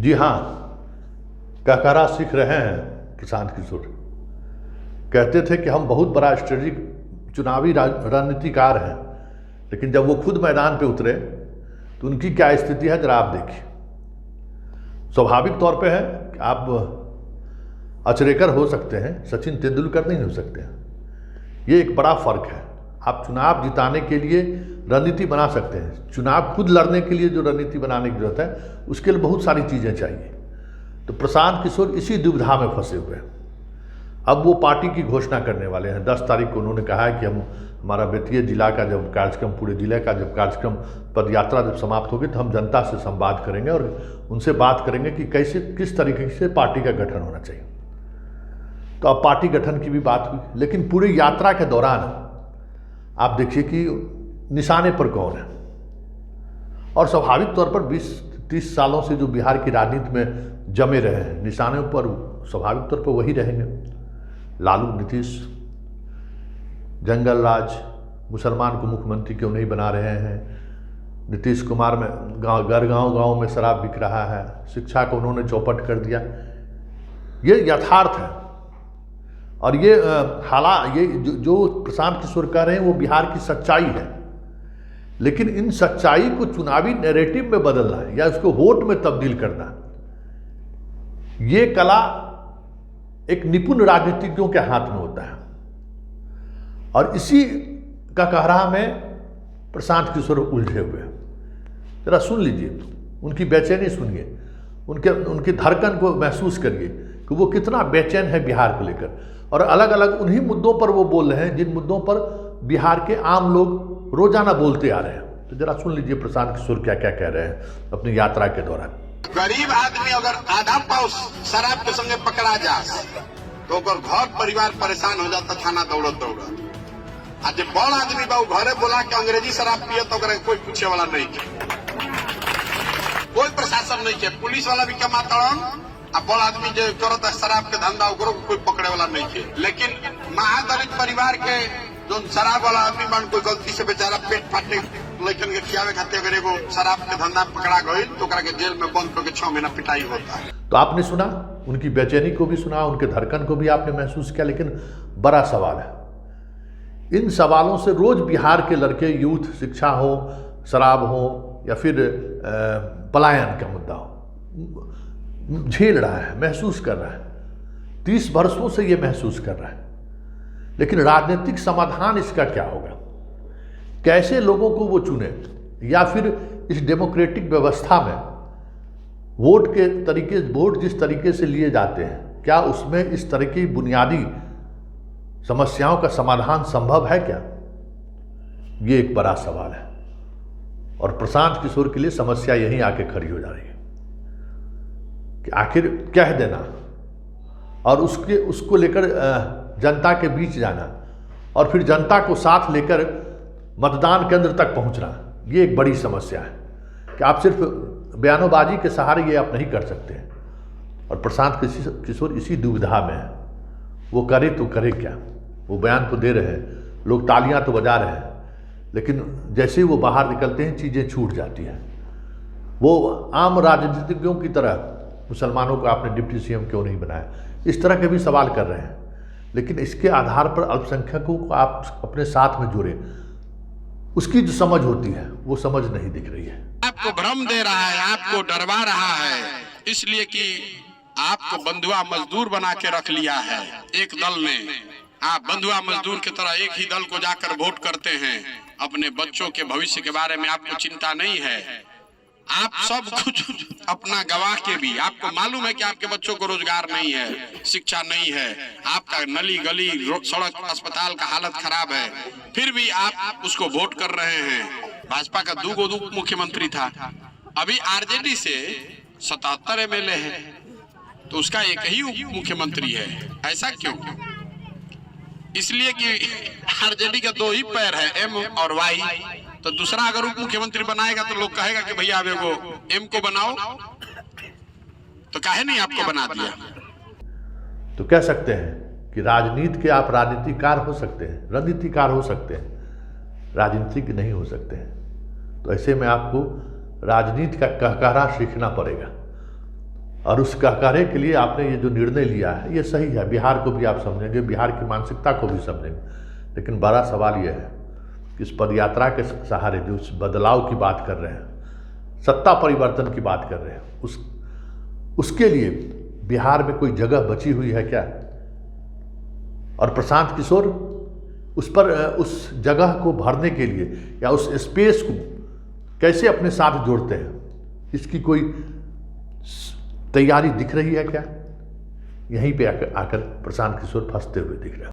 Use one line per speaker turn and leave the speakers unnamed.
जी हाँ, कहकरा सीख रहे हैं प्रशांत किशोर। कहते थे कि हम बहुत बड़ा स्ट्रेटेजिक चुनावी रणनीतिकार हैं, लेकिन जब वो खुद मैदान पे उतरे तो उनकी क्या स्थिति है जरा आप देखिए। स्वाभाविक तौर पे है कि आप अचरेकर हो सकते हैं, सचिन तेंदुलकर नहीं हो सकते हैं। ये एक बड़ा फर्क है। आप चुनाव जिताने के लिए रणनीति बना सकते हैं, चुनाव खुद लड़ने के लिए जो रणनीति बनाने की जरूरत है उसके लिए बहुत सारी चीज़ें चाहिए। तो प्रशांत किशोर इसी दुविधा में फंसे हुए हैं। अब वो पार्टी की घोषणा करने वाले हैं। 10 तारीख को उन्होंने कहा है कि हमारा बेतिया जिला का जब कार्यक्रम, पूरे जिले का जब कार्यक्रम, पद यात्रा जब समाप्त होगी तो हम जनता से संवाद करेंगे और उनसे बात करेंगे कि कैसे, किस तरीके से पार्टी का गठन होना चाहिए। तो अब पार्टी गठन की भी बात हुई, लेकिन पूरी यात्रा के दौरान आप देखिए कि निशाने पर कौन है। और स्वाभाविक तौर पर 20-30 सालों से जो बिहार की राजनीति में जमे रहे हैं, निशानों पर स्वाभाविक तौर पर वही रहेंगे। लालू, नीतीश, जंगल राज, मुसलमान को मुख्यमंत्री क्यों नहीं बना रहे हैं, नीतीश कुमार में गांव में शराब बिक रहा है, शिक्षा को उन्होंने चौपट कर दिया। ये यथार्थ है। और ये ये जो प्रशांत किशोर कह रहे हैं वो बिहार की सच्चाई है। लेकिन इन सच्चाई को चुनावी नैरेटिव में बदलना है या उसको वोट में तब्दील करना, ये कला एक निपुण राजनीतिज्ञों के हाथ में होता है। और इसी का कहरा में प्रशांत किशोर उलझे हुए हैं। जरा सुन लीजिए, उनकी बेचैनी सुनिए, उनकी धड़कन को महसूस करिए कि वो कितना बेचैन है बिहार को लेकर। और अलग अलग उन्हीं मुद्दों पर वो बोल रहे हैं जिन मुद्दों पर बिहार के आम लोग रोजाना बोलते आ रहे हैं। तो जरा सुन लीजिए प्रशांत किशोर क्या क्या कह रहे हैं अपनी यात्रा के दौरान।
गरीब आदमी अगर आधा पाव शराब के संगे पकड़ा जा तो घर परिवार परेशान हो जाता, थाना दौड़त आज जब बड़ आदमी बा घरे बोला के अंग्रेजी शराब पिए तो कोई पूछे वाला नहीं है, कोई प्रशासन नहीं है, पुलिस वाला भी कमाता। अब बड़ आदमी जो करता शराब के धंधा ओकरो कोई पकड़े वाला नहीं है। लेकिन महादलित परिवार के जो शराब वाला आदमी बन, कोई गलती से बेचारा पेट फाटे लेकिन के खियावे खाते अगर एगो शराब के धंधा पकड़ा गई तो के जेल में बंद करके 6 महीना पिटाई होता है।
तो आपने सुना, उनकी बेचैनी को भी सुना, उनके धड़कन को भी आपने महसूस किया। लेकिन बड़ा सवाल है, इन सवालों से रोज बिहार के लड़के, यूथ, शिक्षा हो, शराब हो या फिर पलायन का मुद्दा हो, झेल रहा है, महसूस कर रहा है। 30 वर्षों से ये महसूस कर रहा है। लेकिन राजनीतिक समाधान इसका क्या होगा? कैसे लोगों को वो चुने, या फिर इस डेमोक्रेटिक व्यवस्था में वोट जिस तरीके से लिए जाते हैं, क्या उसमें इस तरह की बुनियादी समस्याओं का समाधान संभव है क्या? ये एक बड़ा सवाल है। और प्रशांत किशोर के लिए समस्या यहीं आके खड़ी हो जा रही है कि आखिर कह देना और उसको लेकर जनता के बीच जाना और फिर जनता को साथ लेकर मतदान केंद्र तक पहुंचना, ये एक बड़ी समस्या है कि आप सिर्फ बयानबाजी के सहारे ये आप नहीं कर सकते हैं। और प्रशांत किशोर इसी दुविधा में है, वो करे तो करे क्या। वो बयान तो दे रहे हैं, लोग तालियां तो बजा रहे हैं, लेकिन जैसे ही वो बाहर निकलते हैं चीज़ें छूट जाती हैं। वो आम राजनीतिज्ञों की तरह मुसलमानों को आपने डिप्टी सीएम क्यों नहीं बनाया, इस तरह के भी सवाल कर रहे हैं। लेकिन इसके आधार पर अल्पसंख्यकों को आप अपने साथ में जोड़े, उसकी जो समझ होती है वो समझ नहीं दिख रही है।
आपको भ्रम दे रहा है, आपको डरवा रहा है, इसलिए कि आपको बंधुआ मजदूर बना के रख लिया है एक दल ने। आप बंधुआ मजदूर की तरह एक ही दल को जाकर वोट करते हैं। अपने बच्चों के भविष्य के बारे में आपको चिंता नहीं है। आप सब कुछ अपना गवा के भी आपको मालूम है कि आपके बच्चों को रोजगार नहीं है, शिक्षा नहीं है, आपका नली गली सड़क अस्पताल का हालत खराब है, फिर भी आप उसको वोट कर रहे हैं। भाजपा का 2 मुख्यमंत्री था, अभी आरजेडी से 77 MLA है, तो उसका एक ही मुख्यमंत्री है। ऐसा क्यों? इसलिए कि आरजेडी का 2 ही पैर है, एम और वाई। तो दूसरा अगर उप मुख्यमंत्री बनाएगा तो लोग कहेगा कि भैया अब एम को बनाओ, तो काहे नहीं आपको बना दिया।
तो कह सकते हैं कि राजनीति के आप राजनीतिकार हो सकते हैं, रणनीतिकार हो सकते हैं, राजनीतिज्ञ नहीं हो सकते हैं। तो ऐसे में आपको राजनीति का कहकहरा सीखना पड़ेगा। और उस कहकारे के लिए आपने ये जो निर्णय लिया है ये सही है, बिहार को भी आप समझेंगे, बिहार की मानसिकता को भी समझेंगे। लेकिन बड़ा सवाल यह है कि इस पदयात्रा के सहारे जो उस बदलाव की बात कर रहे हैं, सत्ता परिवर्तन की बात कर रहे हैं, उसके लिए बिहार में कोई जगह बची हुई है क्या? और प्रशांत किशोर उस जगह को भरने के लिए या उस स्पेस को कैसे अपने साथ जोड़ते हैं, इसकी कोई तैयारी दिख रही है क्या? यहीं पे आकर प्रशांत किशोर फंसते हुए दिख रहे हैं।